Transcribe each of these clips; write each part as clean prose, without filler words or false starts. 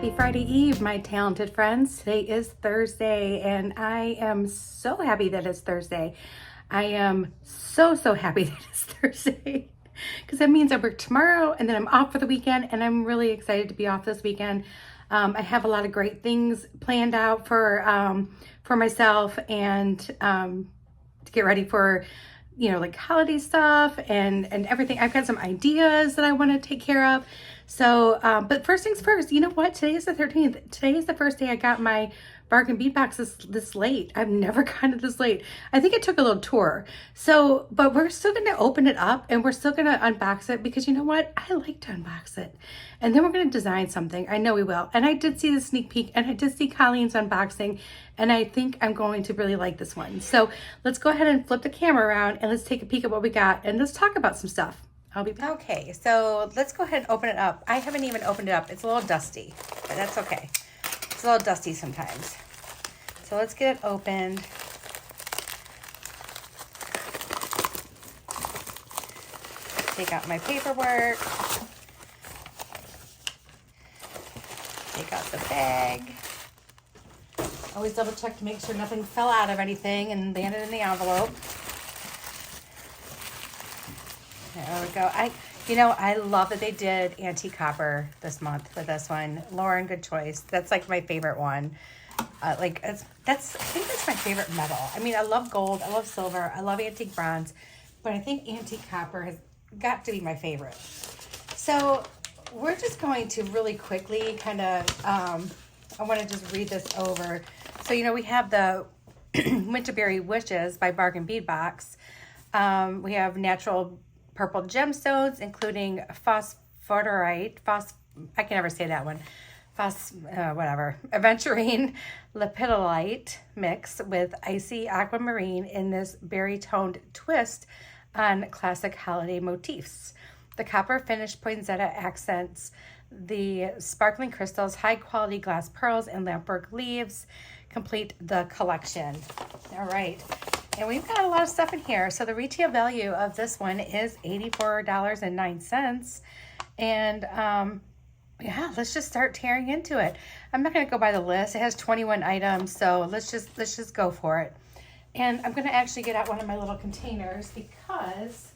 Happy Friday Eve, my talented friends. Today is Thursday, and I am so happy that it's Thursday. I am so happy that it's Thursday because that means I work tomorrow and then I'm off for the weekend, and I'm really excited to be off this weekend. I have a lot of great things planned out for myself and to get ready for, like holiday stuff and everything. I've got some ideas that I want to take care of. So, but first things first, you know what? Today is the 13th. Today is the first day I got my Bargain Bead Box this late. I've never gotten it this late. I think it took a little tour. So, but we're still going to open it up and we're still going to unbox it because you know what? I like to unbox it. And then we're going to design something. I know we will. And I did see the sneak peek and I did see Colleen's unboxing, and I think I'm going to really like this one. So let's go ahead and flip the camera around and let's take a peek at what we got and let's talk about some stuff. I'll be back. Okay, so let's go ahead and open it up. I haven't even opened it up. It's a little dusty, but that's okay. It's a little dusty sometimes. So let's get it opened. Take out my paperwork. Take out the bag. Always double check to make sure nothing fell out of anything and landed in the envelope. There we go. I love that they did antique copper this month for this one. Lauren, good choice. That's like my favorite one. I think that's my favorite metal. I mean, I love gold, I love silver, I love antique bronze, but I think antique copper has got to be my favorite. So we're just going to really quickly kind of, I want to just read this over. So, we have the Winterberry Wishes by Bargain Bead Box. We have natural purple gemstones, including phosphorite, I can never say that one, aventurine lepidolite mix with icy aquamarine in this berry-toned twist on classic holiday motifs. The copper finished poinsettia accents the sparkling crystals, high-quality glass pearls, and lampwork leaves complete the collection. All right. And we've got a lot of stuff in here. So the retail value of this one is $84.09. And yeah, let's just start tearing into it. I'm not going to go by the list. It has 21 items, so let's just go for it. And I'm going to actually get out one of my little containers because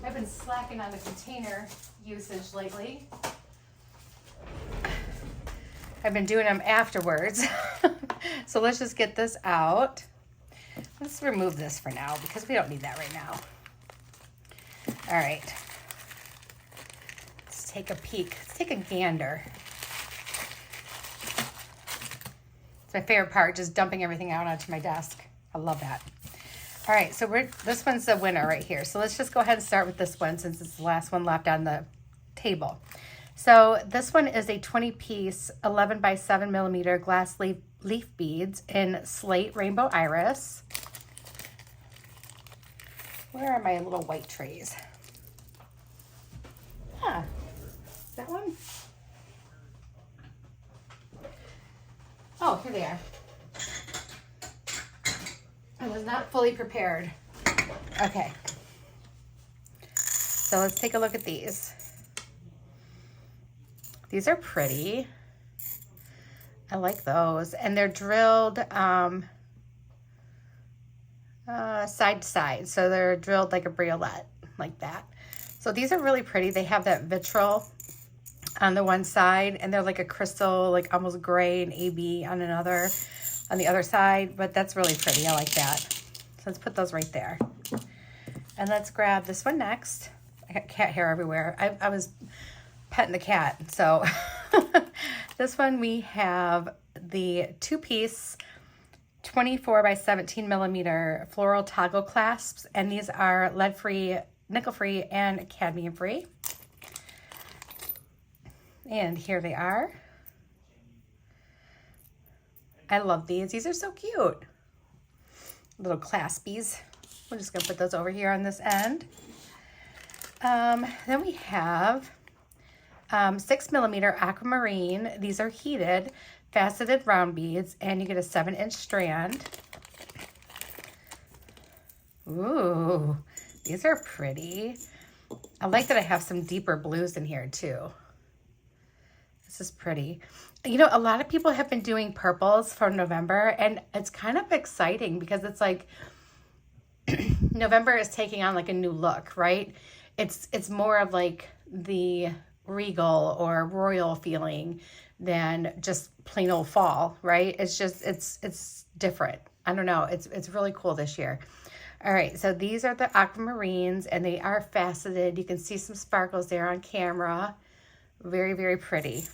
I've been slacking on the container usage lately. I've been doing them afterwards. So let's just get this out. Let's remove this for now because we don't need that right now. All right. Let's take a peek. Let's take a gander. It's my favorite part, just dumping everything out onto my desk. I love that. All right, so this one's the winner right here. So let's just go ahead and start with this one since it's the last one left on the table. So this one is a 20-piece 11 by 7 millimeter glass leaf beads in slate rainbow iris. Where are my little white trays? Huh, is that one? Oh, here they are. I was not fully prepared. Okay. So let's take a look at these. These are pretty. I like those. And they're drilled side to side. So they're drilled like a bracelet, like that. So these are really pretty. They have that vitriol on the one side, and they're like a crystal, like almost gray and AB on the other side. But that's really pretty. I like that. So let's put those right there. And let's grab this one next. I got cat hair everywhere. I was petting the cat. So this one we have the 2-piece 24 by 17 millimeter floral toggle clasps, and these are lead-free, nickel-free, and cadmium-free. And here they are. I love these. These are so cute. Little claspies. We're just going to put those over here on this end. Then we have 6 millimeter aquamarine. These are heated, faceted round beads, and you get a 7-inch strand. Ooh, these are pretty. I like that I have some deeper blues in here too. This This is pretty. You know, a lot of people have been doing purples for November, and it's kind of exciting because it's like November is taking on like a new look, right? It's more of like the regal or royal feeling than just plain old fall, right? It's just it's different. I don't know. It's really cool this year. All right, so these are the aquamarines, and they are faceted. You can see some sparkles there on camera. Very, very pretty.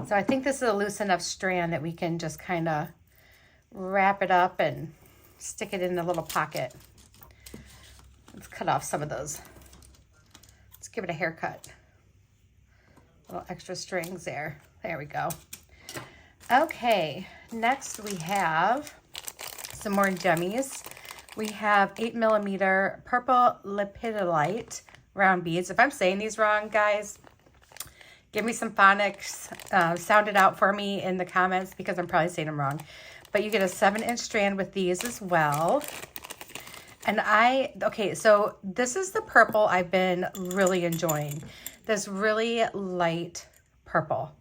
So I think this is a loose enough strand that we can just kind of wrap it up and stick it in a little pocket. Let's cut off some of those. Let's give it a haircut. Little extra strings there. There we go. Okay, next we have some more gemmies. We have 8mm purple lepidolite round beads. If I'm saying these wrong, guys, give me some phonics. Sound it out for me in the comments because I'm probably saying them wrong. But you get a 7-inch strand with these as well. And okay, so this is the purple I've been really enjoying. This really light purple.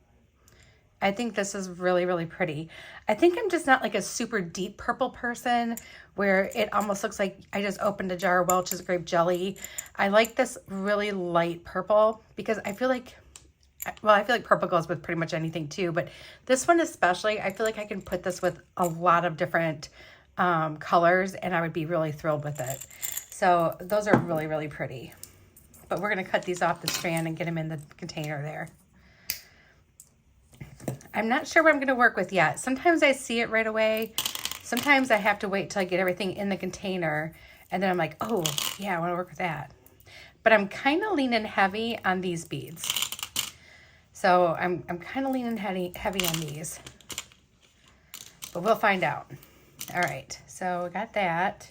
I think this is really, really pretty. I think I'm just not like a super deep purple person where it almost looks like I just opened a jar of Welch's grape jelly. I like this really light purple because I feel like, well, I feel like purple goes with pretty much anything too, but this one especially, I feel like I can put this with a lot of different colors and I would be really thrilled with it. So those are really, really pretty. But we're gonna cut these off the strand and get them in the container there. I'm not sure what I'm gonna work with yet. Sometimes I see it right away. Sometimes I have to wait till I get everything in the container and then I'm like, oh yeah, I wanna work with that. But I'm kind of leaning heavy on these beads. So I'm kind of leaning heavy on these, but we'll find out. All right, so we got that.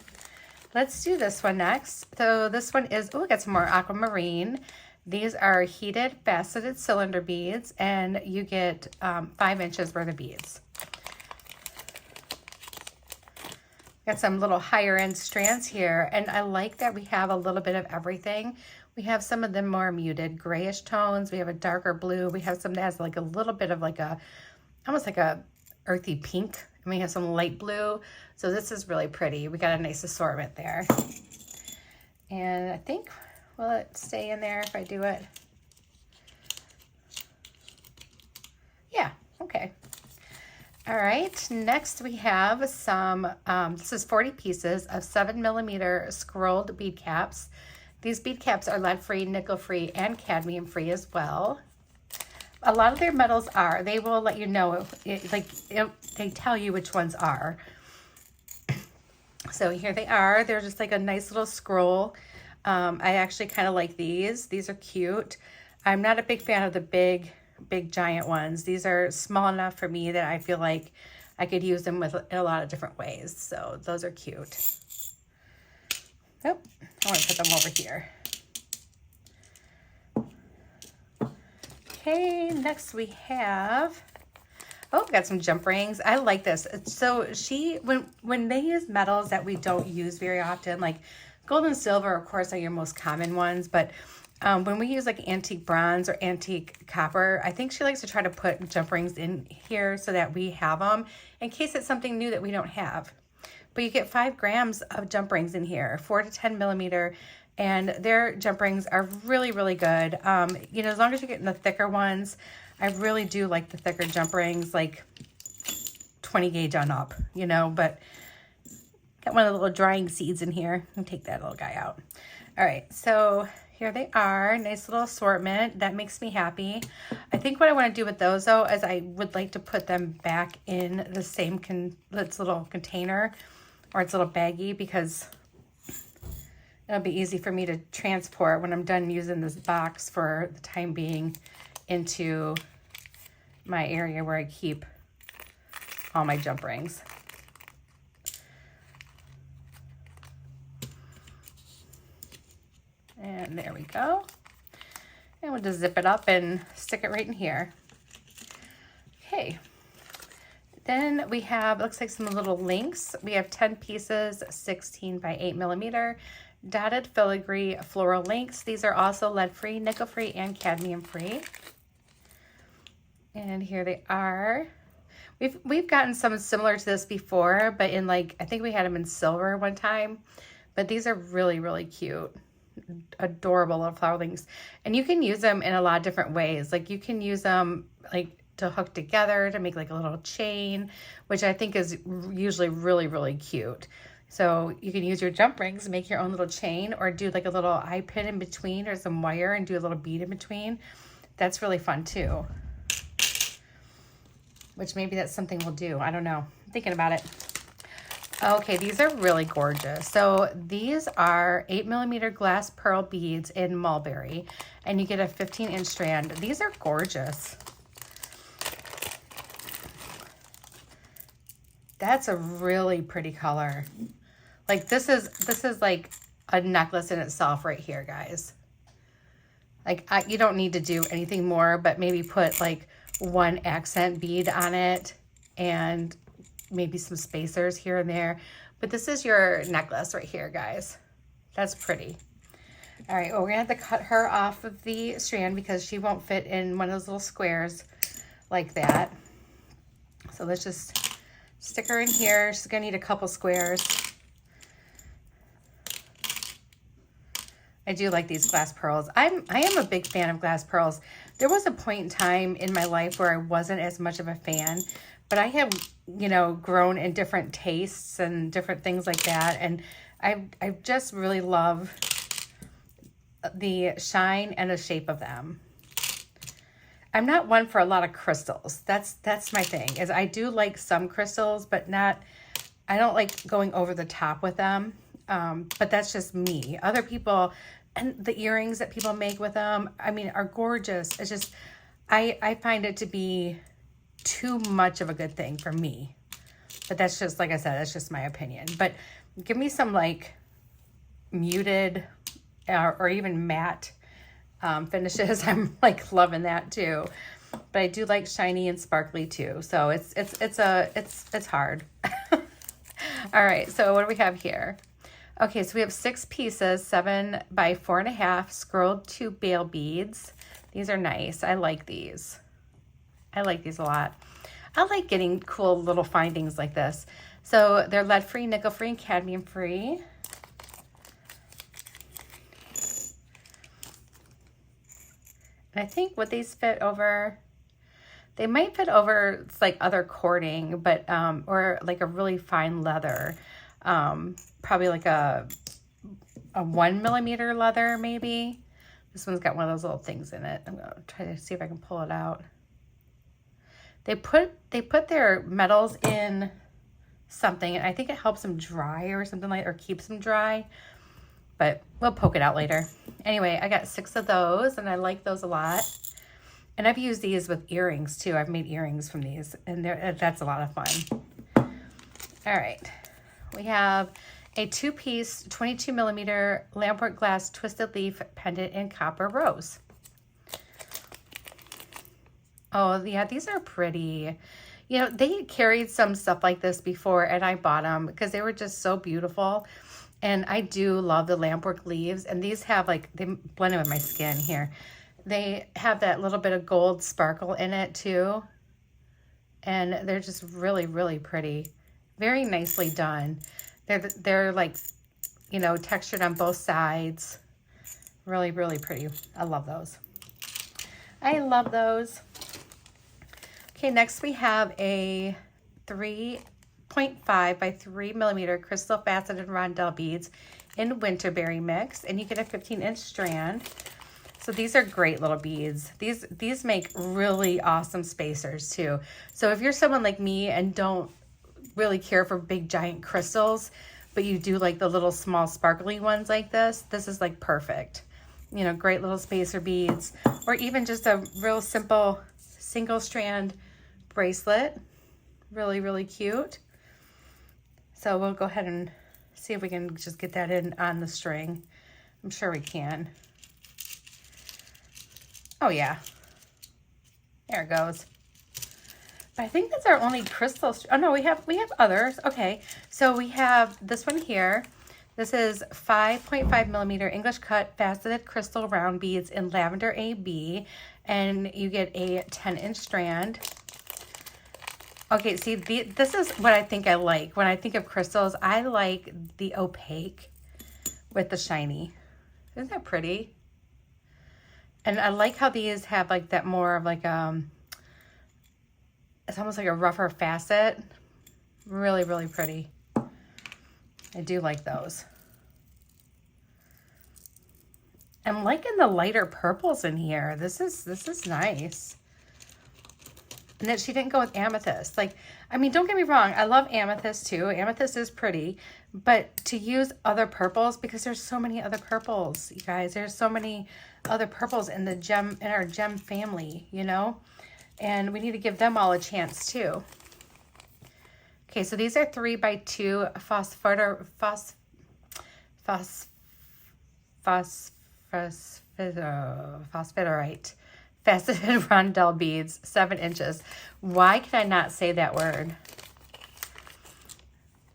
Let's do this one next. So this one is, oh, we got some more aquamarine. These are heated faceted cylinder beads, and you get 5 inches worth of beads. Got some little higher end strands here, and I like that we have a little bit of everything. We have some of them more muted grayish tones. We have a darker blue. We have some that has like a little bit of like a, almost like a earthy pink. And we have some light blue. So this is really pretty. We got a nice assortment there. And I think, will it stay in there if I do it? Yeah, okay. All right, next we have some, this is 40 pieces of 7mm scrolled bead caps. These bead caps are lead-free, nickel-free, and cadmium-free as well. A lot of their metals are. They will let you know, they tell you which ones are. So here they are. They're just like a nice little scroll. I actually kind of like these. These are cute. I'm not a big fan of the big giant ones. These are small enough for me that I feel like I could use them in a lot of different ways. So those are cute. Oh, I want to put them over here. Okay, next we have, oh, we got some jump rings. I like this. So when they use metals that we don't use very often, like gold and silver, of course, are your most common ones, but when we use like antique bronze or antique copper, I think she likes to try to put jump rings in here so that we have them in case it's something new that we don't have. But you get 5 grams of jump rings in here, 4 to 10mm, and their jump rings are really, really good. You know, as long as you're getting the thicker ones, I really do like the thicker jump rings, like 20 gauge on up, you know, but got one of the little drying seeds in here. I'll take that little guy out. All right, so here they are, nice little assortment. That makes me happy. I think what I want to do with those though is I would like to put them back in the same its little container or its little baggie, because it'll be easy for me to transport when I'm done using this box for the time being into my area where I keep all my jump rings. And there we go. And we'll just zip it up and stick it right in here. Okay. Then we have, looks like some little links. We have 10 pieces, 16 by 8mm, dotted filigree floral links. These are also lead-free, nickel-free, and cadmium-free. And here they are. We've gotten some similar to this before, but in like, I think we had them in silver one time, but these are really, really cute. Adorable little flower links. And you can use them in a lot of different ways. Like you can use them like to hook together to make like a little chain, which I think is usually really, really cute. So you can use your jump rings and make your own little chain, or do like a little eye pin in between or some wire and do a little bead in between. That's really fun too. Which maybe that's something we'll do. I don't know. I'm thinking about it. Okay, these are really gorgeous. So these are 8mm glass pearl beads in mulberry, and you get a 15-inch strand. These are gorgeous. That's a really pretty color. Like this is like a necklace in itself right here, guys. Like you don't need to do anything more, but maybe put like one accent bead on it and maybe some spacers here and there. But this is your necklace right here, guys. That's pretty. All right, well, we're gonna have to cut her off of the strand because she won't fit in one of those little squares like that. So let's just stick her in here. She's gonna need a couple squares. I do like these glass pearls. I am a big fan of glass pearls. There was a point in time in my life where I wasn't as much of a fan, but I have, you know, grown in different tastes and different things like that. And I just really love the shine and the shape of them. I'm not one for a lot of crystals. That's my thing, is I do like some crystals, but not, I don't like going over the top with them. But that's just me. Other people, and the earrings that people make with them, I mean, are gorgeous. It's just, I find it to be too much of a good thing for me. But that's just, like I said, that's just my opinion. But give me some like muted or even matte finishes. I'm like loving that too. But I do like shiny and sparkly too. So it's hard. All right, so what do we have here? Okay, so we have 6 pieces, 7 by 4.5 scrolled to bale beads. These are nice. I like these. I like these a lot. I like getting cool little findings like this. So they're lead-free, nickel-free, and cadmium-free. And I think would these fit over, they might fit over, it's like other cording, but, or like a really fine leather. Probably like a 1mm leather, maybe. This one's got one of those little things in it. I'm gonna try to see if I can pull it out. They put their metals in something, and I think it helps them dry or something like, or keeps them dry, but we'll poke it out later. Anyway, I got 6 of those, and I like those a lot. And I've used these with earrings too. I've made earrings from these, and that's a lot of fun. All right, we have a 2-piece 22mm Lamport glass twisted leaf pendant in copper rose. Oh yeah, these are pretty. You know, they carried some stuff like this before, and I bought them because they were just so beautiful. And I do love the Lamport leaves, and these have like, they blend in with my skin here. They have that little bit of gold sparkle in it too. And they're just really, really pretty. Very nicely done. They're like, you know, textured on both sides. Really, really pretty. I love those. I love those. Okay, next we have a 3.5 by 3mm crystal faceted rondelle beads in Winterberry mix, and you get a 15-inch strand. So these are great little beads. These make really awesome spacers too. So if you're someone like me and don't really care for big giant crystals, but you do like the little small sparkly ones like this is like perfect. You know, great little spacer beads, or even just a real simple single strand bracelet. Really, really cute. So we'll go ahead and see if we can just get that in on the string. I'm sure we can. Oh yeah, there it goes. But I think that's our only crystal. Oh no, we have others. Okay, so we have this one here. This is 5.5mm English cut faceted crystal round beads in lavender AB, and you get a 10-inch strand. Okay, see, this is what I think I like. When I think of crystals, I like the opaque with the shiny. Isn't that pretty? And I like how these have like that more of like it's almost like a rougher facet. Really, really pretty. I do like those. I'm liking the lighter purples in here. This is nice. And that she didn't go with amethyst. Like, I mean, don't get me wrong. I love amethyst too. Amethyst is pretty. But to use other purples, because there's so many other purples, you guys. There's so many other purples in our gem family, you know? And we need to give them all a chance too. Okay, so these are 3x2 phosphorite faceted rondelle beads, 7 inches. Why can I not say that word?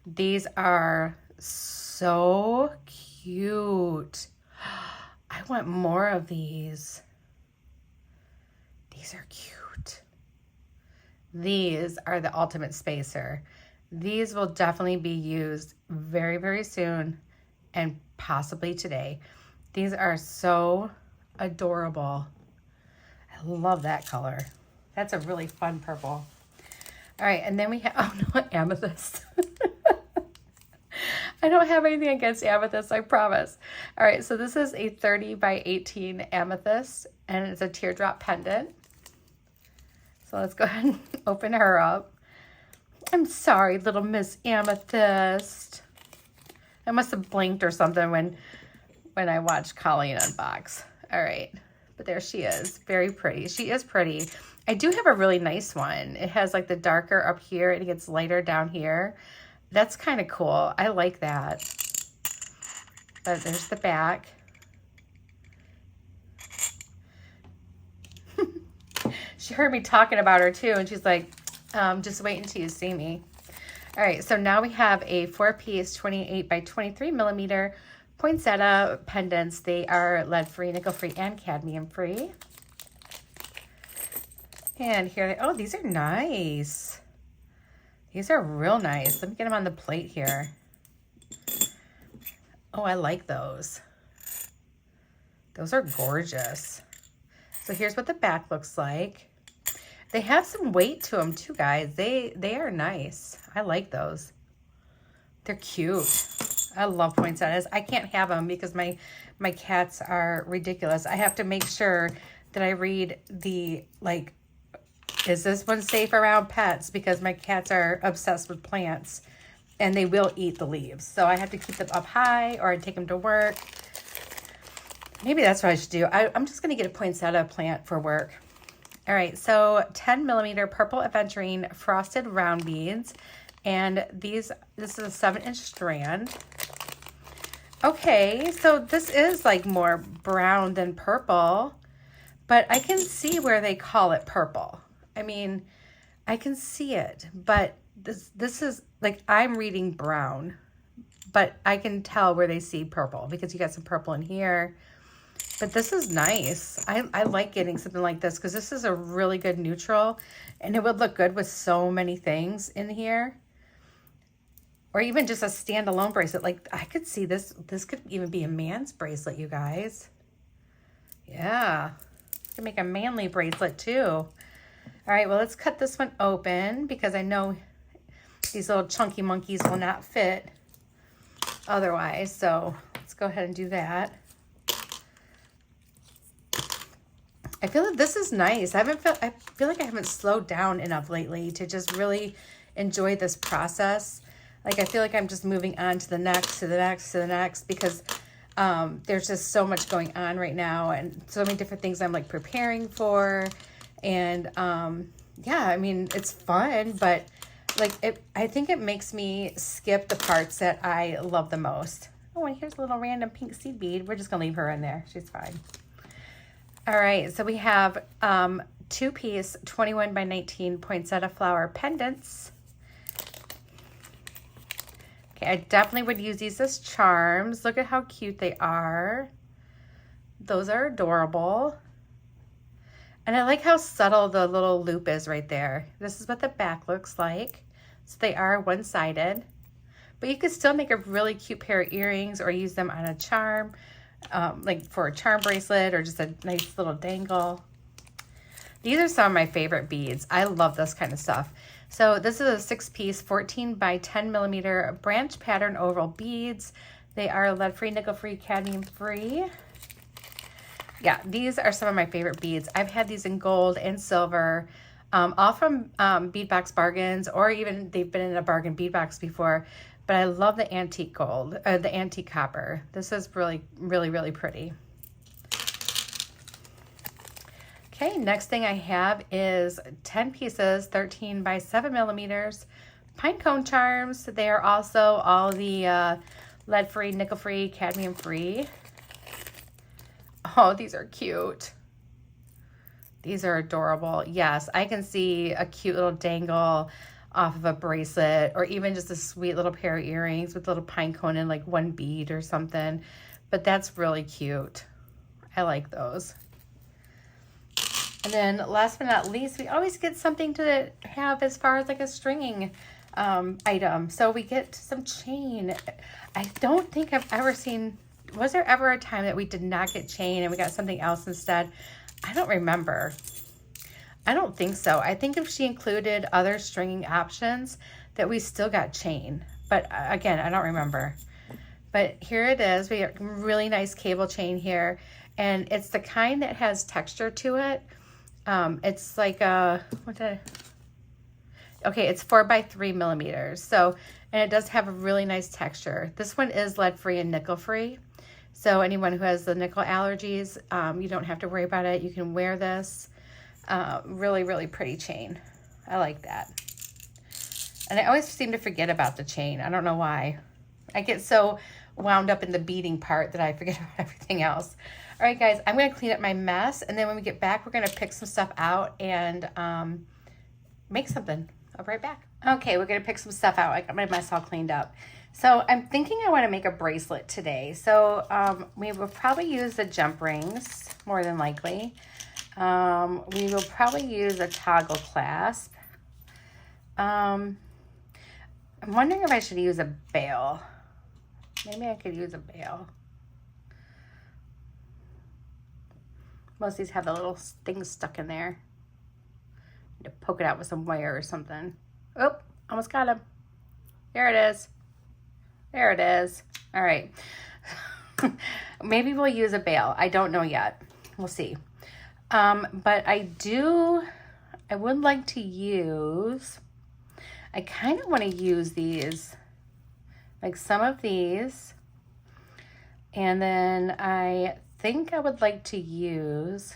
These are so cute. I want more of these. These are cute. These are the ultimate spacer. These will definitely be used very, very soon and possibly today. These are so adorable. I love that color. That's a really fun purple. All right, and then we have, oh no, amethyst. I don't have anything against amethyst, I promise. All right, so this is a 30x18 amethyst, and it's a teardrop pendant. So let's go ahead and open her up. I'm sorry, little Miss Amethyst. I must have blinked or something when I watched Colleen unbox. All right, but there she is. Very pretty. She is pretty. I do have a really nice one. It has like the darker up here and it gets lighter down here. That's kind of cool. I like that. But there's the back. She heard me talking about her too, and she's like, just wait until you see me. All right, so now we have a 4-piece 28x23 millimeter poinsettia pendants. They are lead-free, nickel-free, and cadmium-free. And here, oh, these are nice. These are real nice. Let me get them on the plate here. Oh, I like those. Those are gorgeous. So here's what the back looks like. They have some weight to them too, guys. They are nice. I like those. They're cute. I love poinsettias. I can't have them because my cats are ridiculous. I have to make sure that I read the, like, is this one safe around pets? Because my cats are obsessed with plants and they will eat the leaves. So I have to keep them up high, or I take them to work. Maybe that's what I should do. I'm just going to get a poinsettia plant for work. All right, so 10 millimeter purple aventurine frosted round beads. And this is a 7-inch strand. Okay, so this is like more brown than purple, but I can see where they call it purple. I mean, I can see it, but this is like, I'm reading brown, but I can tell where they see purple because you got some purple in here. But this is nice. I like getting something like this because this is a really good neutral, and it would look good with so many things in here. Or even just a standalone bracelet. Like, I could see this. This could even be a man's bracelet, you guys. Yeah. You can make a manly bracelet too. All right, well, let's cut this one open because I know these little chunky monkeys will not fit otherwise. So let's go ahead and do that. I feel like this is nice. I feel like I haven't slowed down enough lately to just really enjoy this process. Like, I feel like I'm just moving on to the next, to the next, to the next, because there's just so much going on right now and so many different things I'm like preparing for. And yeah, I mean, it's fun, but like I think it makes me skip the parts that I love the most. Oh, and here's a little random pink seed bead. We're just gonna leave her in there. She's fine. All right, so we have 2-piece 21x19 poinsettia flower pendants. Okay, I definitely would use these as charms. Look at how cute they are. Those are adorable. And I like how subtle the little loop is right there. This is what the back looks like. So they are one-sided, but you could still make a really cute pair of earrings or use them on a charm, like for a charm bracelet or just a nice little dangle. These are some of my favorite beads. I love this kind of stuff. So this is a 6-piece 14 by 10 millimeter branch pattern oval beads. They are lead-free, nickel-free, cadmium-free. Yeah, these are some of my favorite beads. I've had these in gold and silver, all from Bead Box Bargains, or even they've been in a Bargain Bead Box before. But I love the antique gold, the antique copper. This is really, really, really pretty. Okay, next thing I have is 10 pieces, 13 by 7 millimeters, pine cone charms. They are also all the lead-free, nickel-free, cadmium-free. Oh, these are cute. These are adorable. Yes, I can see a cute little dangle off of a bracelet, or even just a sweet little pair of earrings with a little pine cone and like one bead or something. But that's really cute. I like those. And then last but not least, we always get something to have as far as like a stringing item. So we get some chain. I don't think I've ever seen, was there ever a time that we did not get chain and we got something else instead? I don't remember. I don't think so. I think if she included other stringing options that we still got chain. But again, I don't remember. But here it is. We got really nice cable chain here. And it's the kind that has texture to it. It's like a, okay, it's 4 by 3 millimeters. So, and it does have a really nice texture. This one is lead-free and nickel-free. So anyone who has the nickel allergies, you don't have to worry about it. You can wear this. Really, really pretty chain. I like that. And I always seem to forget about the chain. I don't know why. I get so wound up in the beading part that I forget about everything else. All right, guys, I'm going to clean up my mess. And then when we get back, we're going to pick some stuff out and make something. I'll be right back. Okay, we're going to pick some stuff out. I got my mess all cleaned up. So I'm thinking I want to make a bracelet today. So we will probably use the jump rings, more than likely. We will probably use a toggle clasp. I'm wondering if I should use a bail. Maybe I could use a bail. Most of these have the little things stuck in there. Need to poke it out with some wire or something. Oh, almost got him. There it is. There it is. All right. Maybe we'll use a bail. I don't know yet. We'll see. But I would like to use, I kind of want to use these, like some of these. And then I think I would like to use,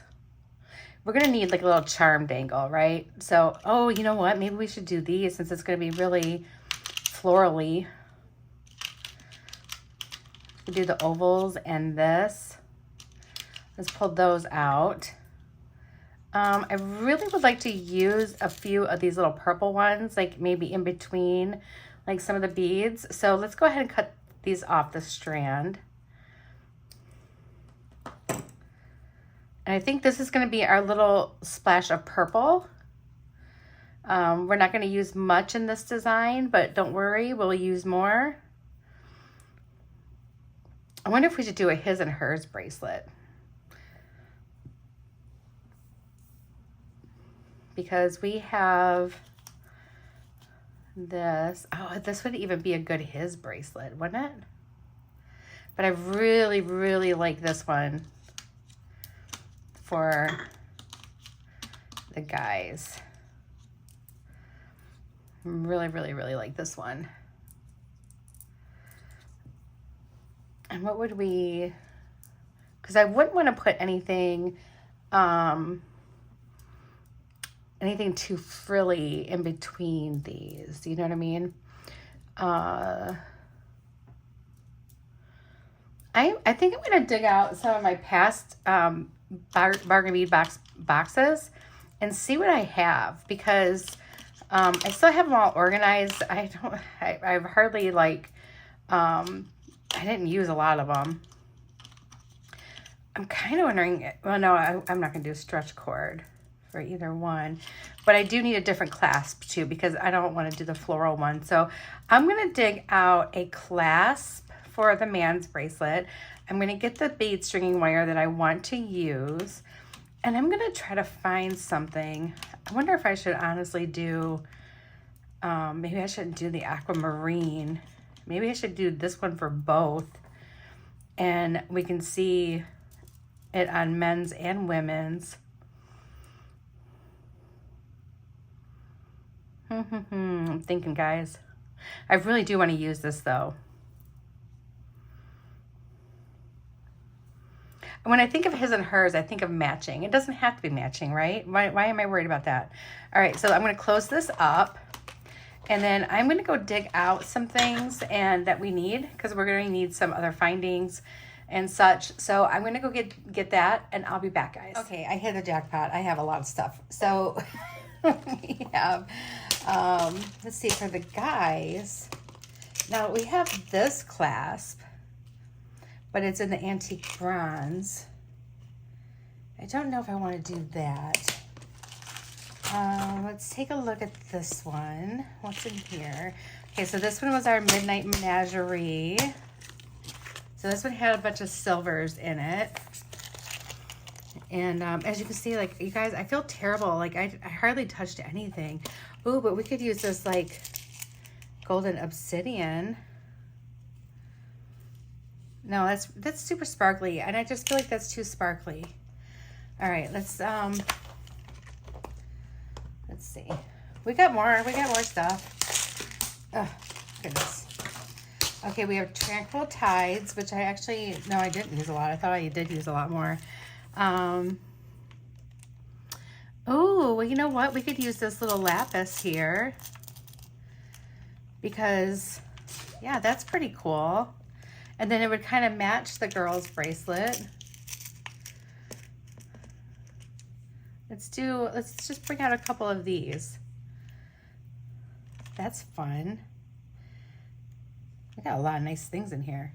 we're going to need like a little charm dangle, right? So, oh, you know what? Maybe we should do these since it's going to be really florally. We do the ovals and this. Let's pull those out. I really would like to use a few of these little purple ones, like maybe in between, like some of the beads. So let's go ahead and cut these off the strand. And I think this is going to be our little splash of purple. We're not going to use much in this design, but don't worry, we'll use more. I wonder if we should do a his and hers bracelet. Because we have this. Oh, this would even be a good his bracelet, wouldn't it? But I really, really like this one for the guys. Really, really, really like this one. And what would we, because I wouldn't want to put anything, anything too frilly in between these. You know what I mean? I think I'm going to dig out some of my past Bargain Bead Box boxes and see what I have, because I still have them all organized. I've hardly like, I didn't use a lot of them. I'm kind of wondering, well, no, I'm not going to do a stretch cord. for either one. But I do need a different clasp too, because I don't want to do the floral one. So I'm going to dig out a clasp for the man's bracelet. I'm going to get the bead stringing wire that I want to use. And I'm going to try to find something. I wonder if I should honestly do, maybe I shouldn't do the aquamarine. Maybe I should do this one for both. And we can see it on men's and women's. I'm thinking, guys. I really do want to use this though. When I think of his and hers, I think of matching. It doesn't have to be matching, right? Why am I worried about that? All right, so I'm going to close this up. And then I'm going to go dig out some things and that we need, because we're going to need some other findings and such. So I'm going to go get that, and I'll be back, guys. Okay, I hit the jackpot. I have a lot of stuff. So we have, let's see, for the guys. Now we have this clasp, but it's in the antique bronze. I don't know if I want to do that. Let's take a look at this one. What's in here? Okay, so this one was our Midnight Menagerie. So this one had a bunch of silvers in it. And as you can see, like, you guys, I feel terrible. Like, I hardly touched anything. Ooh, but we could use this, like, golden obsidian. No, that's super sparkly, and I just feel like that's too sparkly. All right, let's see. We got more stuff. Oh, goodness. Okay, we have Tranquil Tides, which I didn't use a lot. I thought I did use a lot more. Oh, well, you know what? We could use this little lapis here because, yeah, that's pretty cool. And then it would kind of match the girl's bracelet. Let's just bring out a couple of these. That's fun. We got a lot of nice things in here.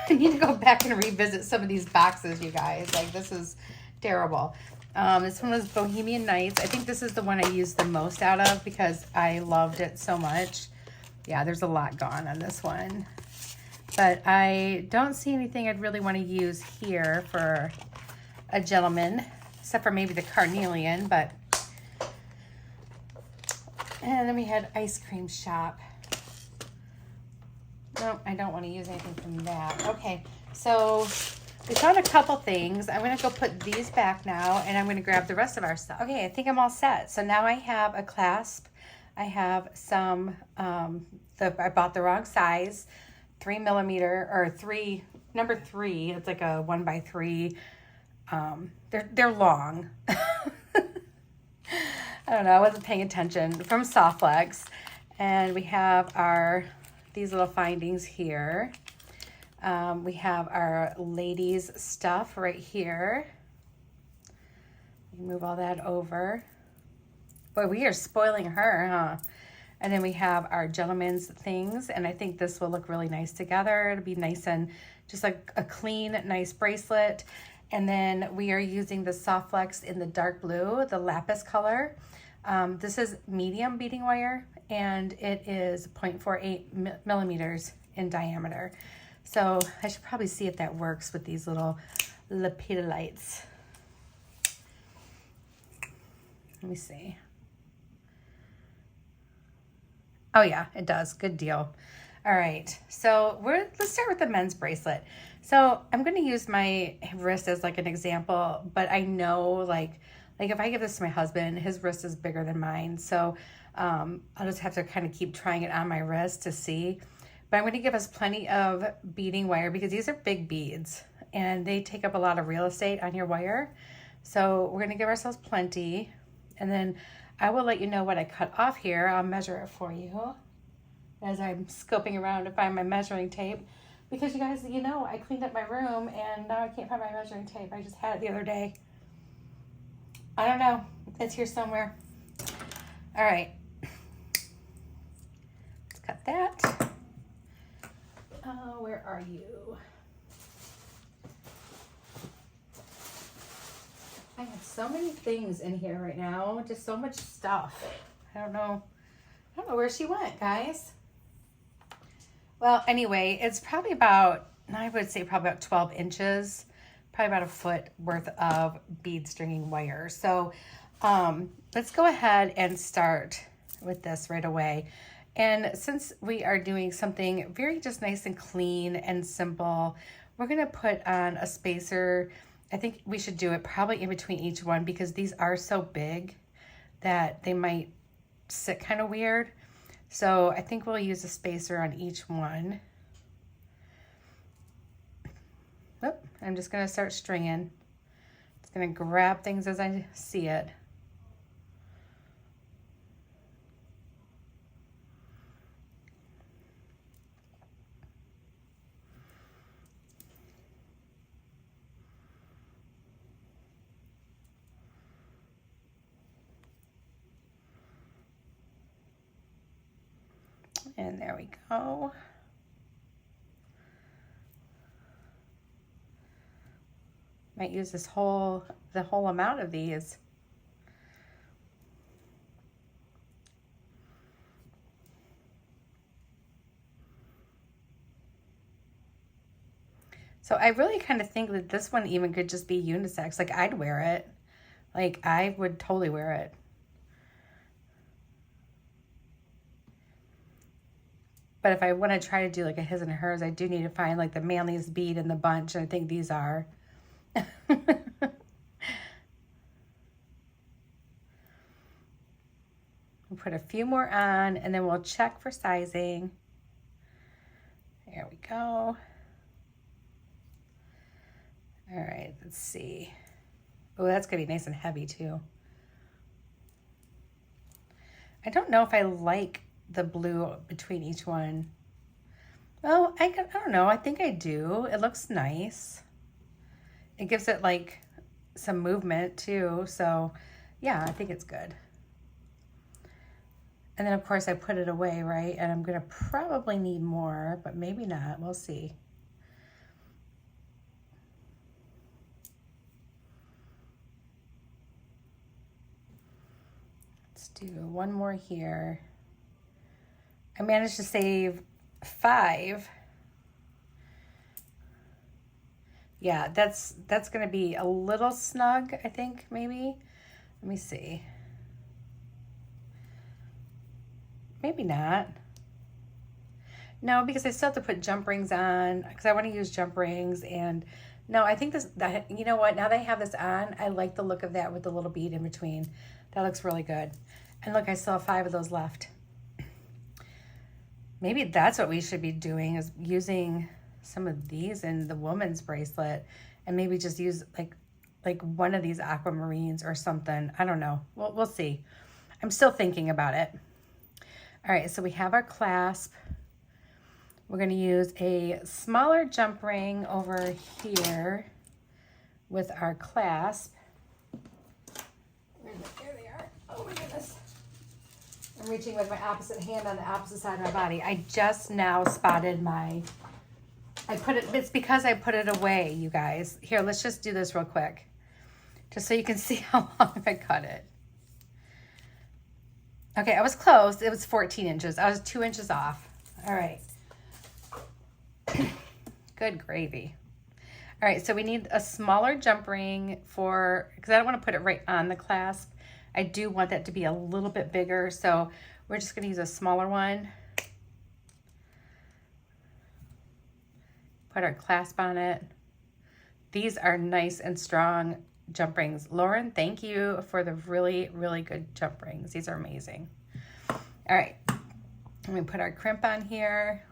I need to go back and revisit some of these boxes, you guys. Like, this is terrible. This one was Bohemian Nights. I think this is the one I used the most out of because I loved it so much. Yeah, there's a lot gone on this one. But I don't see anything I'd really want to use here for a gentleman, except for maybe the carnelian, but. And then we had Ice Cream Shop. No, I don't want to use anything from that. Okay, so we found a couple things. I'm going to go put these back now, and I'm going to grab the rest of our stuff. Okay, I think I'm all set. So now I have a clasp. I have some, I bought the wrong size. 3mm or number 3. It's like a 1x3. They're long. I don't know. I wasn't paying attention. From Softlex, and we have these little findings here. We have our ladies stuff right here. Move all that over. Boy, we are spoiling her, huh? And then we have our gentleman's things, and I think this will look really nice together. It'll be nice and just like a clean, nice bracelet. And then we are using the Softlex in the dark blue, the lapis color. This is medium beading wire, and it is 0.48 millimeters in diameter. So I should probably see if that works with these little lepidolites. Let me see. Oh yeah, it does. Good deal. All right, so let's start with the men's bracelet. So I'm going to use my wrist as like an example, but I know like if I give this to my husband, his wrist is bigger than mine. So I'll just have to kind of keep trying it on my wrist to see. But I'm going to give us plenty of beading wire because these are big beads and they take up a lot of real estate on your wire. So we're going to give ourselves plenty, and then I will let you know what I cut off here. I'll measure it for you as I'm scoping around to find my measuring tape. Because you guys, you know, I cleaned up my room and now I can't find my measuring tape. I just had it the other day. I don't know. It's here somewhere. All right. Let's cut that. Where are you? I have so many things in here right now, just so much stuff. I don't know where she went, guys. Well, anyway, it's probably about, I would say probably about 12 inches, probably about a foot worth of bead stringing wire. So let's go ahead and start with this right away. And since we are doing something very just nice and clean and simple, we're gonna put on a spacer. I think we should do it probably in between each one because these are so big that they might sit kind of weird. So I think we'll use a spacer on each one. Oop, I'm just gonna start stringing. It's gonna grab things as I see it. And there we go. Might use the whole amount of these. So I really kind of think that this one even could just be unisex. Like I'd wear it. Like I would totally wear it. But if I want to try to do like a his and a hers, I do need to find like the manliest bead in the bunch. And I think these are. We'll put a few more on and then we'll check for sizing. There we go. All right, let's see. Oh, that's gonna be nice and heavy too. I don't know if I like the blue between each one. Well, I don't know. I think I do. It looks nice. It gives it like some movement too. So yeah, I think it's good. And then of course I put it away, right? And I'm gonna probably need more, but maybe not. We'll see. Let's do one more here. I managed to save 5. Yeah, that's gonna be a little snug, I think, maybe. Let me see. Maybe not. No, because I still have to put jump rings on because I want to use jump rings. And no, I think that you know what, now that I have this on, I like the look of that with the little bead in between. That looks really good. And look, I still have 5 of those left. Maybe that's what we should be doing, is using some of these in the woman's bracelet and maybe just use like one of these aquamarines or something. I don't know. We'll see. I'm still thinking about it. All right, so we have our clasp. We're gonna use a smaller jump ring over here with our clasp. There they are. Oh my goodness. I'm reaching with my opposite hand on the opposite side of my body. I just now spotted it's because I put it away, you guys. Here, let's just do this real quick, just so you can see how long I cut it. Okay, I was close. It was 14 inches. I was 2 inches off. All right. Good gravy. All right, so we need a smaller jump ring because I don't want to put it right on the clasp. I do want that to be a little bit bigger, so we're just going to use a smaller one. Put our clasp on it. These are nice and strong jump rings. Lauren, thank you for the really, really good jump rings. These are amazing. All right, I'm gonna put our crimp on here.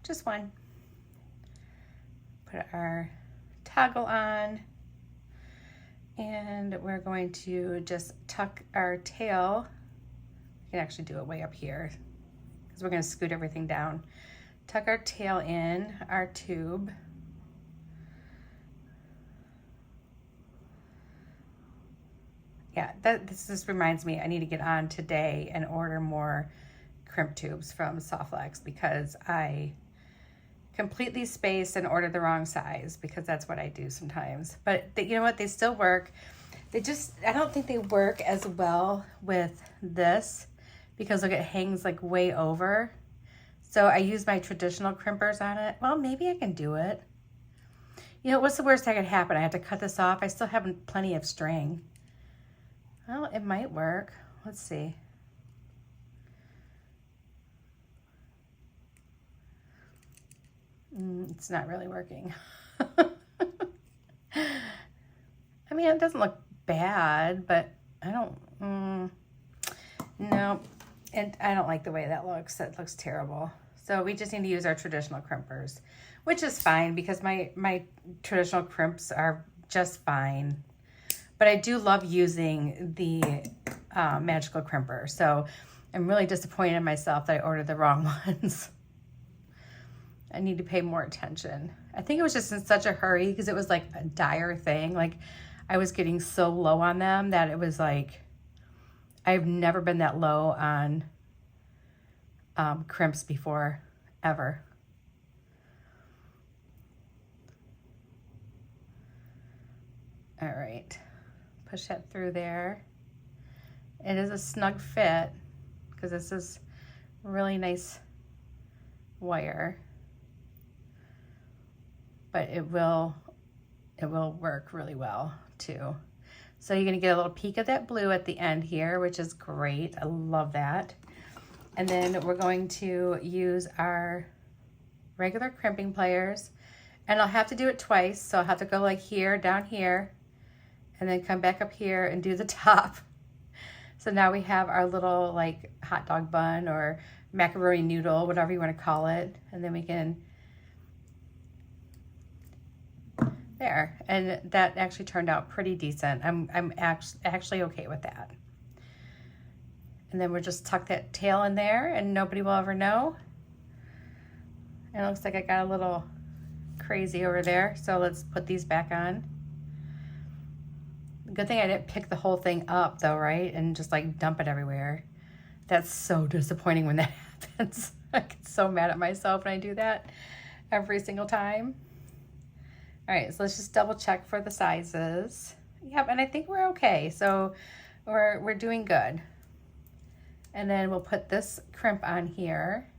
Just one. Put our toggle on. And we're going to just tuck our tail. We can actually do it way up here because we're gonna scoot everything down. Tuck our tail in our tube. Yeah, this just reminds me I need to get on today and order more crimp tubes from Softlex because I completely spaced and ordered the wrong size, because that's what I do sometimes. But you know what? They still work. They just, I don't think they work as well with this, because look, it hangs like way over. So I use my traditional crimpers on it. Well, maybe I can do it. You know, what's the worst that could happen? I have to cut this off. I still have plenty of string. Well, it might work. Let's see. It's not really working. I mean, it doesn't look bad, but I don't, no, and I don't like the way that looks. That looks terrible. So we just need to use our traditional crimpers, which is fine, because my traditional crimps are just fine. But I do love using the magical crimper. So I'm really disappointed in myself that I ordered the wrong ones. I need to pay more attention. I think it was just in such a hurry, because it was like a dire thing. Like, I was getting so low on them that it was like, I've never been that low on crimps before, ever. All right, push that through there. It is a snug fit, because this is really nice wire, but it will work really well too. So you're gonna get a little peek of that blue at the end here, which is great. I love that. And then we're going to use our regular crimping pliers, and I'll have to do it twice. So I'll have to go like here, down here, and then come back up here and do the top. So now we have our little like hot dog bun or macaroni noodle, whatever you want to call it. And then we can, there. And that actually turned out pretty decent. I'm actually okay with that. And then we'll just tuck that tail in there, and nobody will ever know. And it looks like I got a little crazy over there. So let's put these back on. Good thing I didn't pick the whole thing up though, right? And just like dump it everywhere. That's so disappointing when that happens. I get so mad at myself when I do that every single time. All right, so let's just double check for the sizes. Yep, and I think we're okay. So we're doing good. And then we'll put this crimp on here.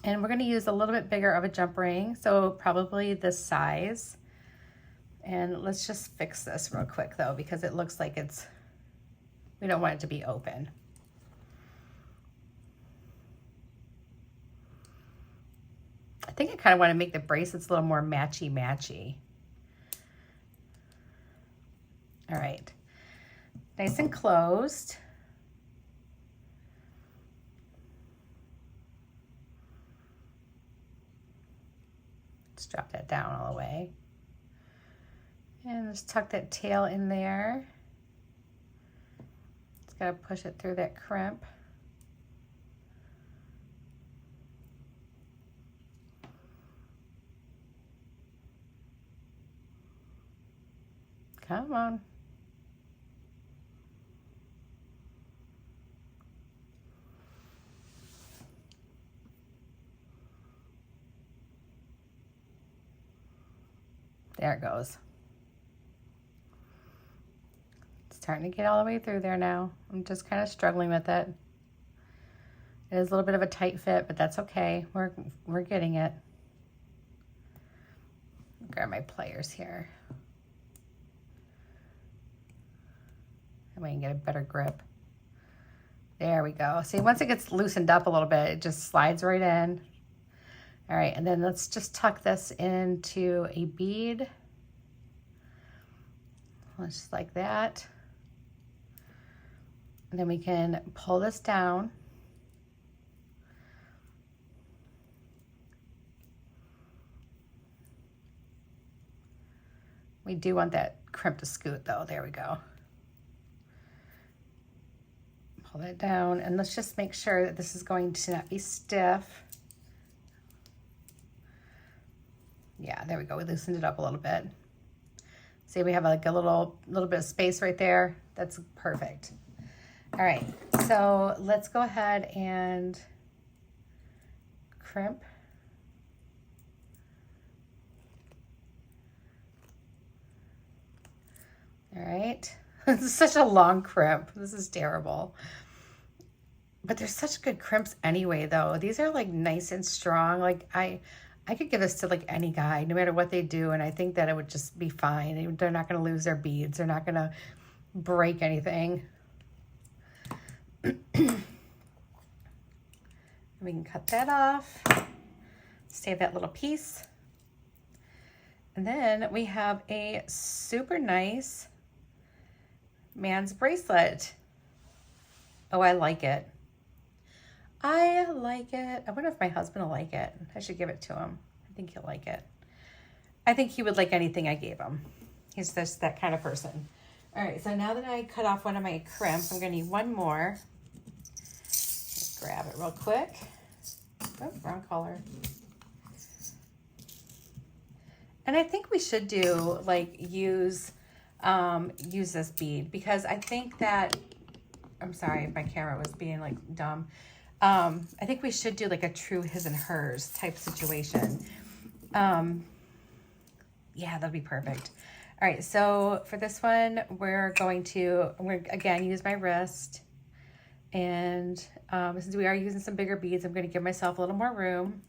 And we're gonna use a little bit bigger of a jump ring, so probably this size. And let's just fix this real quick though, because it looks like we don't want it to be open. I think I kind of want to make the bracelets a little more matchy-matchy. All right, nice and closed. Let's drop that down all the way. And just tuck that tail in there. Just gotta push it through that crimp. Come on. There it goes. Starting to get all the way through there now. I'm just kind of struggling with it. It is a little bit of a tight fit, but that's okay. We're getting it. Grab my pliers here. That way I can get a better grip. There we go. See, once it gets loosened up a little bit, it just slides right in. All right, and then let's just tuck this into a bead. Just like that. And then we can pull this down. We do want that crimp to scoot though. There we go. Pull that down, and let's just make sure that this is going to not be stiff. Yeah, there we go. We loosened it up a little bit. See, we have like a little bit of space right there. That's perfect. All right, so let's go ahead and crimp right. This is such a long crimp. This is terrible. But they're such good crimps anyway, though. These are like nice and strong. Like I could give this to like any guy, no matter what they do. And I think that it would just be fine. They're not going to lose their beads. They're not going to break anything. We can cut that off. Save that little piece. And then we have a super nice man's bracelet. Oh, I like it. I like it. I wonder if my husband will like it. I should give it to him. I think he'll like it. I think he would like anything I gave him. He's just that kind of person. All right, so now that I cut off one of my crimps, I'm gonna need one more. Grab it real quick. Oh, wrong color. And I think we should do like use this bead, because I think that, I'm sorry if my camera was being like dumb. I think we should do like a true his and hers type situation. Yeah, that'd be perfect. All right, so for this one, we're going to again use my wrist. And since we are using some bigger beads, I'm going to give myself a little more room.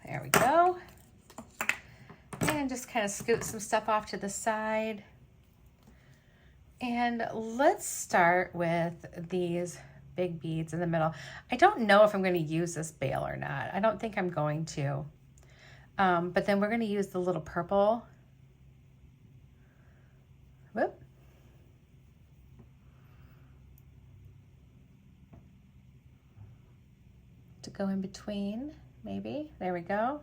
There we go. And just kind of scoot some stuff off to the side. And let's start with these big beads in the middle. I don't know if I'm going to use this bail or not. I don't think I'm going to. But then we're going to use the little purple. Whoop. To go in between, maybe. There we go.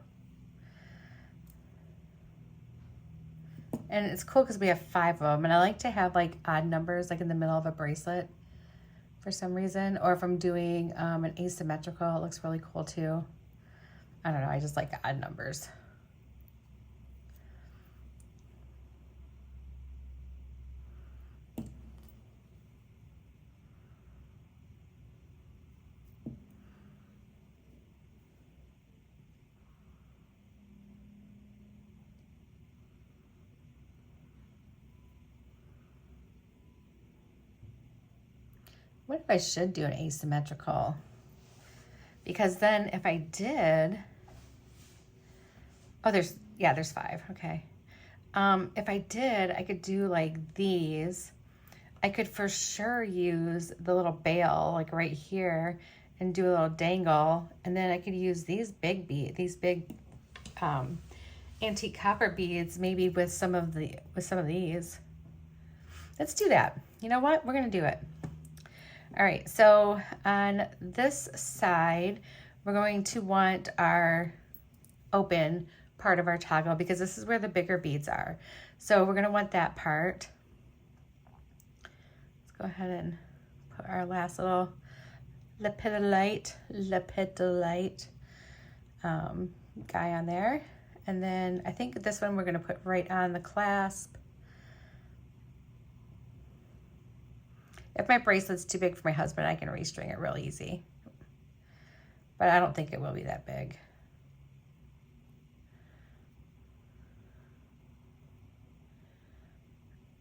And it's cool because we have 5 of them. And I like to have like odd numbers like in the middle of a bracelet for some reason. Or if I'm doing an asymmetrical, it looks really cool too. I don't know, I just like odd numbers. What if I should do an asymmetrical? Because then if I did, oh, there's 5, okay. If I did, I could do like these. I could for sure use the little bail like right here and do a little dangle. And then I could use these big antique copper beads, maybe with some of these. Let's do that. You know what? We're gonna do it. All right, so on this side, we're going to want our open part of our toggle because this is where the bigger beads are. So we're gonna want that part. Let's go ahead and put our last little lepidolite guy on there. And then I think this one we're gonna put right on the clasp. If my bracelet's too big for my husband, I can restring it real easy. But I don't think it will be that big.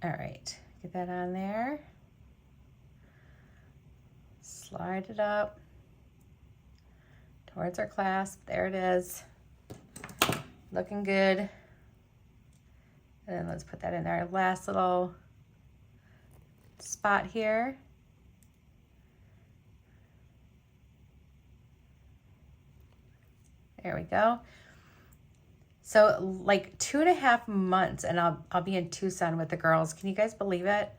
All right, get that on there. Slide it up towards our clasp. There it is. Looking good. And then let's put that in our last little spot here. There we go. So like 2.5 months and I'll be in Tucson with the girls. Can you guys believe it?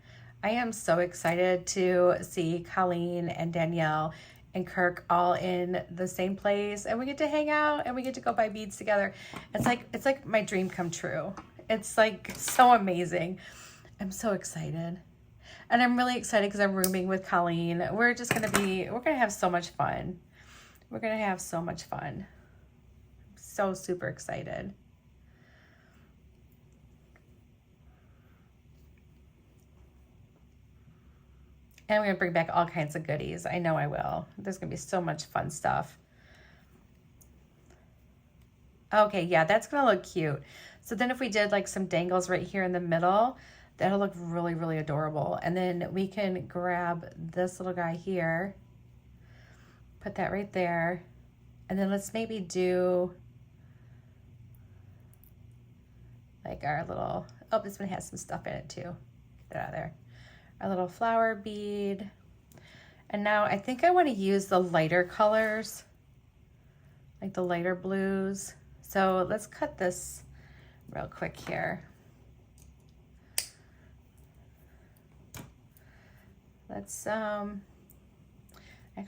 I am so excited to see Colleen and Danielle and Kirk all in the same place, and we get to hang out and we get to go buy beads together. It's like my dream come true. It's like so amazing. I'm so excited. And I'm really excited because I'm rooming with Colleen. We're gonna have so much fun. We're gonna have so much fun. I'm so super excited. And I'm gonna bring back all kinds of goodies. I know I will. There's gonna be so much fun stuff. Okay, yeah, that's gonna look cute. So then if we did like some dangles right here in the middle, that'll look really, really adorable. And then we can grab this little guy here, put that right there. And then let's maybe do like our little, oh, this one has some stuff in it too. Get that out of there. Our little flower bead. And now I think I want to use the lighter colors, like the lighter blues. So let's cut this real quick here. Let's, actually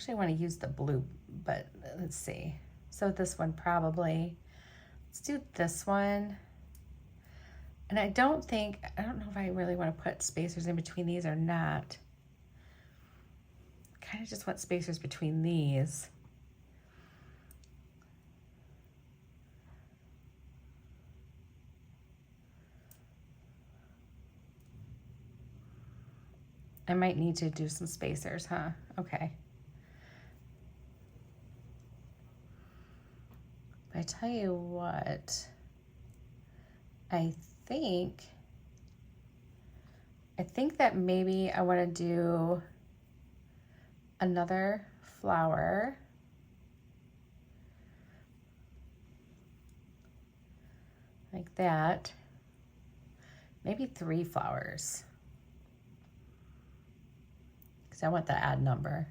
I want to use the blue, but let's see. So this one probably, let's do this one. And I don't know if I really want to put spacers in between these or not. I kind of just want spacers between these. I might need to do some spacers, huh? Okay. I tell you what, I think that maybe I want to do another flower. Like that. Maybe 3 flowers. Because I want the odd number.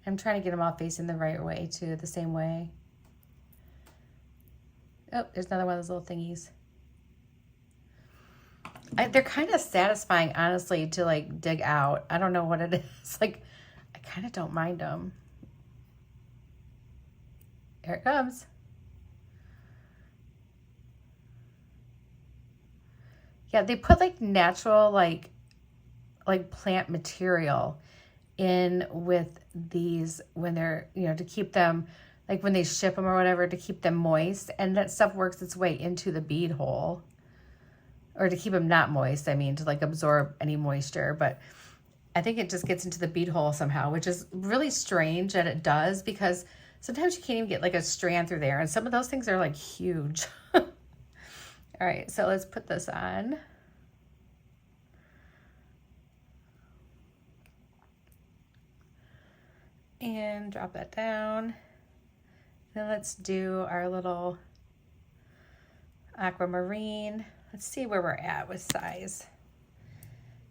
I'm trying to get them all facing the right way too, the same way. Oh, there's another one of those little thingies. They're kind of satisfying, honestly, to like dig out. I don't know what it is. Like, I kind of don't mind them. Here it comes. Yeah, they put like natural, like plant material in with these when they're, you know, to keep them, like when they ship them or whatever, to keep them moist. And that stuff works its way into the bead hole. Or to keep them not moist, I mean, to like absorb any moisture. But I think it just gets into the bead hole somehow, which is really strange that it does, because sometimes you can't even get like a strand through there. And some of those things are like huge. All right, so let's put this on. And drop that down. Then let's do our little aquamarine. Let's see where we're at with size.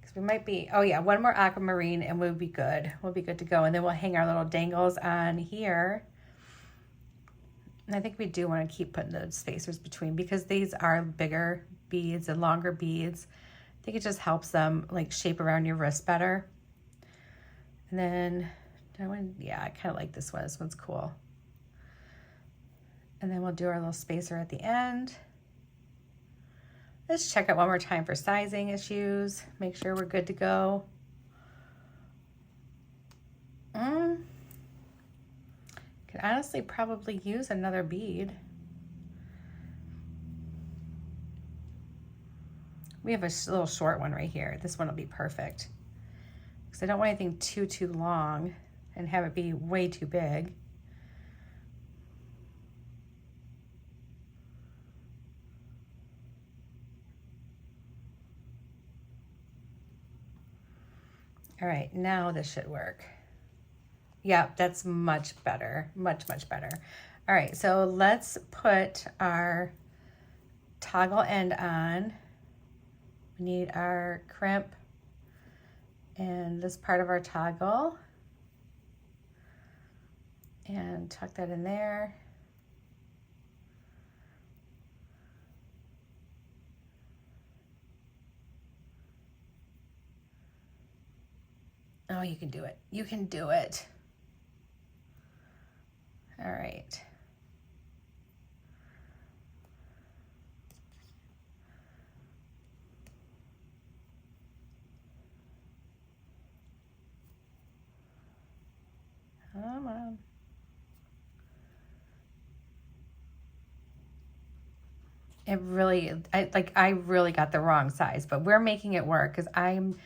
Because we might be, oh yeah, one more aquamarine and we'll be good. We'll be good to go. And then we'll hang our little dangles on here. And I think we do want to keep putting the spacers between, because these are bigger beads and longer beads. I think it just helps them like shape around your wrist better. And then, yeah, I kind of like this one. This one's cool. And then we'll do our little spacer at the end. Let's check it one more time for sizing issues. Make sure we're good to go. Could honestly probably use another bead. We have a little short one right here. This one will be perfect. Because I don't want anything too long and have it be way too big. All right, now this should work. Yeah, that's much better, much better. All right, so let's put our toggle end on. We need our crimp and this part of our toggle. And tuck that in there. Oh, you can do it. You can do it. All right. Come on. It really, I really got the wrong size, but we're making it work because I'm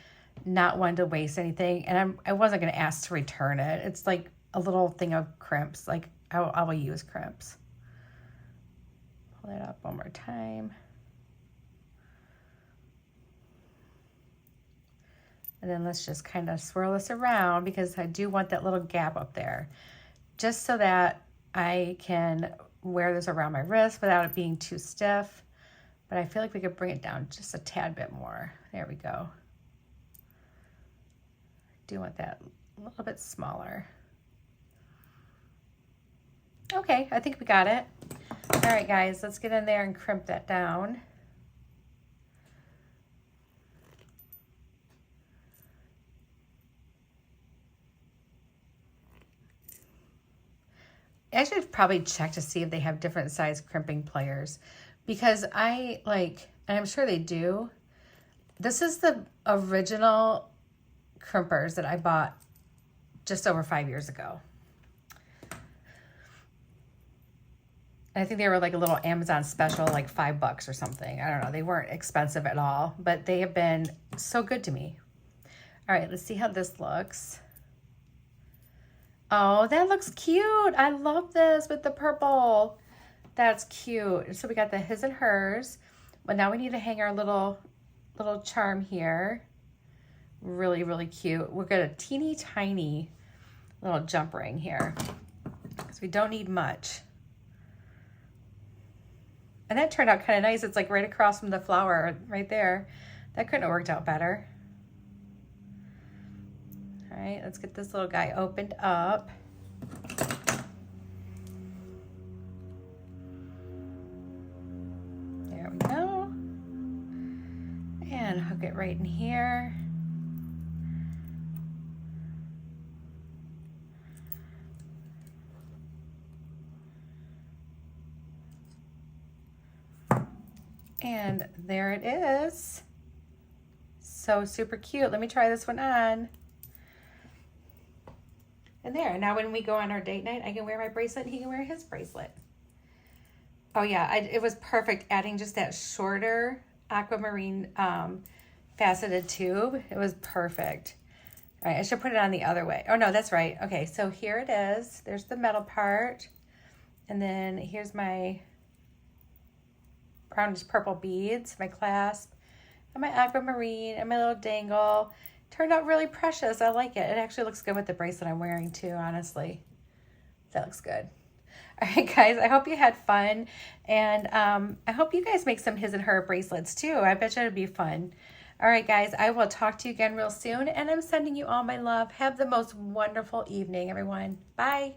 not one to waste anything, and I wasn't going to ask to return it. It's like a little thing of crimps. I will use crimps. Pull that up one more time. And then let's just kind of swirl this around because I do want that little gap up there, just so that I can wear this around my wrist without it being too stiff. But I feel like we could bring it down just a tad bit more. There we go. I do want that a little bit smaller. Okay, I think we got it. All right, guys, let's get in there and crimp that down. I should probably check to see if they have different size crimping pliers, because and I'm sure they do. This is the original crimpers that I bought just over 5 years ago. I think they were like a little Amazon special, like $5 or something. I don't know. They weren't expensive at all, but they have been so good to me. All right, let's see how this looks. Oh, that looks cute. I love this with the purple. That's cute. So we got the his and hers. But now we need to hang our little charm here. Really, really cute. We've got a teeny tiny little jump ring here. So we don't need much. And that turned out kind of nice. It's like right across from the flower right there. That couldn't have worked out better. All right, let's get this little guy opened up. There we go. And hook it right in here. And there it is. So super cute. Let me try this one on. And there, now when we go on our date night, I can wear my bracelet and he can wear his bracelet. Oh yeah, it was perfect adding just that shorter aquamarine faceted tube. It was perfect. All right, I should put it on the other way. Oh no, that's right. Okay, so here it is. There's the metal part. And then here's my brownish purple beads, my clasp, and my aquamarine, and my little dangle. Turned out really precious. I like it. It actually looks good with the bracelet I'm wearing too, honestly. That looks good. All right, guys, I hope you had fun. And I hope you guys make some his and her bracelets too. I bet you it'd be fun. All right, guys, I will talk to you again real soon. And I'm sending you all my love. Have the most wonderful evening, everyone. Bye.